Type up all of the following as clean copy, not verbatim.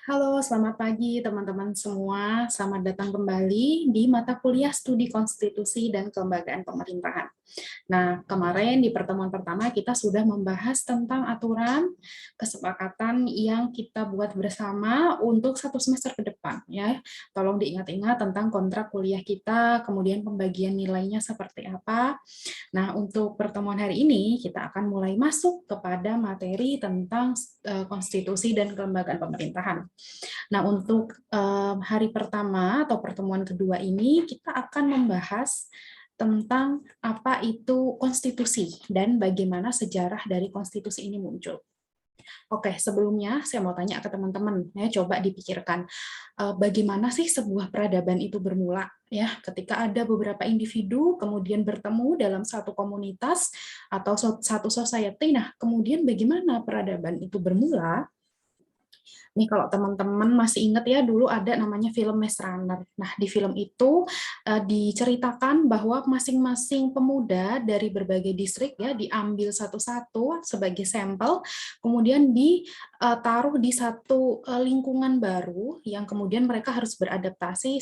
Halo, selamat pagi teman-teman semua. Selamat datang kembali di mata kuliah Studi Konstitusi dan Kelembagaan Pemerintahan. Nah, kemarin di pertemuan pertama kita sudah membahas tentang aturan kesepakatan yang kita buat bersama untuk 1 semester ke depan. Ya, tolong diingat-ingat tentang kontrak kuliah kita, kemudian pembagian nilainya seperti apa. Nah, untuk pertemuan hari ini kita akan mulai masuk kepada materi tentang konstitusi dan kelembagaan pemerintahan. Nah, untuk hari pertama atau pertemuan kedua ini kita akan membahas tentang apa itu konstitusi dan bagaimana sejarah dari konstitusi ini muncul. Oke, sebelumnya saya mau tanya ke teman-teman, ya coba dipikirkan bagaimana sih sebuah peradaban itu bermula, ya ketika ada beberapa individu kemudian bertemu dalam satu komunitas atau satu society. Nah, kemudian bagaimana peradaban itu bermula? Nih kalau teman-teman masih ingat ya, dulu ada namanya film Maze Runner. Nah, di film itu diceritakan bahwa masing-masing pemuda dari berbagai distrik ya diambil satu-satu sebagai sampel, kemudian ditaruh di satu lingkungan baru yang kemudian mereka harus beradaptasi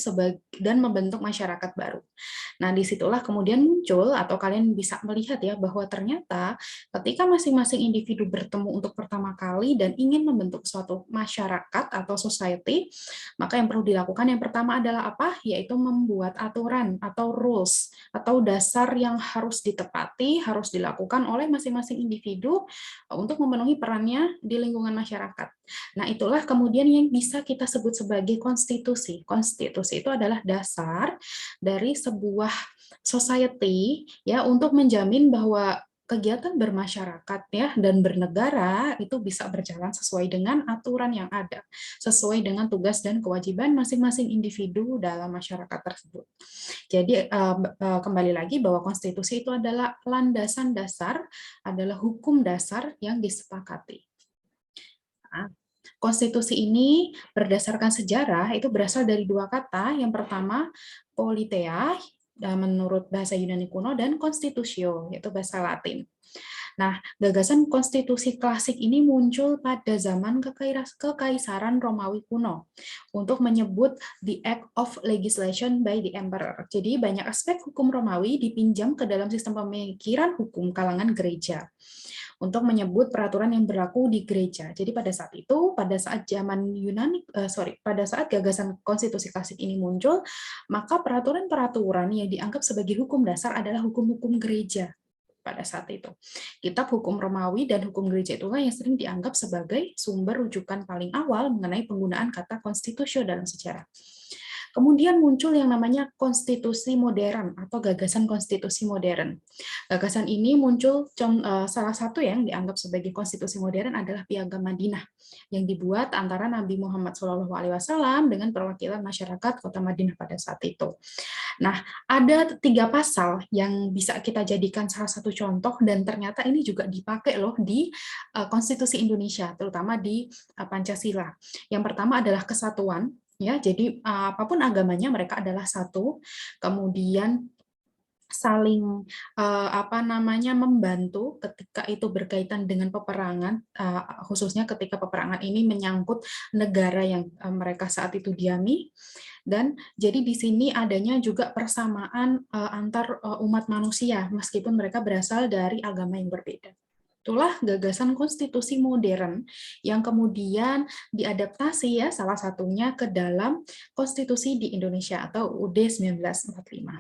dan membentuk masyarakat baru. Nah, disitulah kemudian muncul atau kalian bisa melihat ya bahwa ternyata ketika masing-masing individu bertemu untuk pertama kali dan ingin membentuk suatu masyarakat atau society, maka yang perlu dilakukan yang pertama adalah apa? Yaitu membuat aturan atau rules atau dasar yang harus ditepati, harus dilakukan oleh masing-masing individu untuk memenuhi perannya di lingkungan masyarakat. Nah, itulah kemudian yang bisa kita sebut sebagai konstitusi. Konstitusi itu adalah dasar dari sebuah society ya untuk menjamin bahwa kegiatan bermasyarakat ya dan bernegara itu bisa berjalan sesuai dengan aturan yang ada, sesuai dengan tugas dan kewajiban masing-masing individu dalam masyarakat tersebut. Jadi kembali lagi bahwa konstitusi itu adalah landasan dasar, adalah hukum dasar yang disepakati. Nah, konstitusi ini berdasarkan sejarah itu berasal dari dua kata. Yang pertama politeia menurut bahasa Yunani kuno dan constitutio yaitu bahasa Latin. Nah, gagasan konstitusi klasik ini muncul pada zaman Kekaisaran Romawi kuno untuk menyebut the act of legislation by the emperor. Jadi banyak aspek hukum Romawi dipinjam ke dalam sistem pemikiran hukum kalangan gereja untuk menyebut peraturan yang berlaku di gereja. Jadi pada saat itu, pada saat zaman pada saat gagasan konstitusi klasik ini muncul, maka peraturan-peraturan yang dianggap sebagai hukum dasar adalah hukum-hukum gereja pada saat itu. Kitab hukum Romawi dan hukum gereja itulah yang sering dianggap sebagai sumber rujukan paling awal mengenai penggunaan kata konstitusi dalam sejarah. Kemudian muncul yang namanya konstitusi modern atau gagasan konstitusi modern. Gagasan ini muncul salah satu yang dianggap sebagai konstitusi modern adalah Piagam Madinah yang dibuat antara Nabi Muhammad SAW dengan perwakilan masyarakat kota Madinah pada saat itu. Nah, ada 3 pasal yang bisa kita jadikan salah satu contoh dan ternyata ini juga dipakai loh di konstitusi Indonesia, terutama di Pancasila. Yang pertama adalah kesatuan. Ya, jadi apapun agamanya mereka adalah satu, kemudian saling membantu ketika itu berkaitan dengan peperangan, khususnya ketika peperangan ini menyangkut negara yang mereka saat itu diami, dan jadi di sini adanya juga persamaan antar umat manusia meskipun mereka berasal dari agama yang berbeda. Itulah gagasan konstitusi modern yang kemudian diadaptasi ya salah satunya ke dalam konstitusi di Indonesia atau UUD 1945.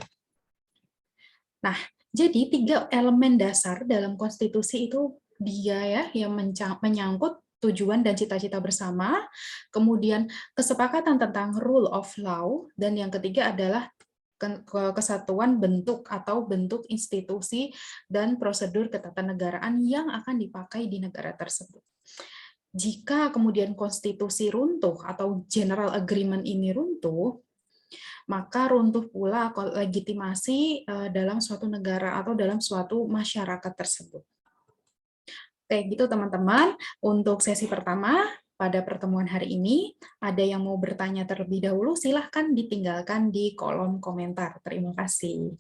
Nah, jadi 3 elemen dasar dalam konstitusi itu dia ya yang menyangkut tujuan dan cita-cita bersama, kemudian kesepakatan tentang rule of law, dan yang ketiga adalah kesatuan bentuk atau bentuk institusi dan prosedur ketatanegaraan yang akan dipakai di negara tersebut. Jika kemudian konstitusi runtuh atau general agreement ini runtuh, maka runtuh pula legitimasi dalam suatu negara atau dalam suatu masyarakat tersebut. Oke, gitu teman-teman. Untuk sesi pertama, pada pertemuan hari ini, ada yang mau bertanya terlebih dahulu, silahkan ditinggalkan di kolom komentar. Terima kasih.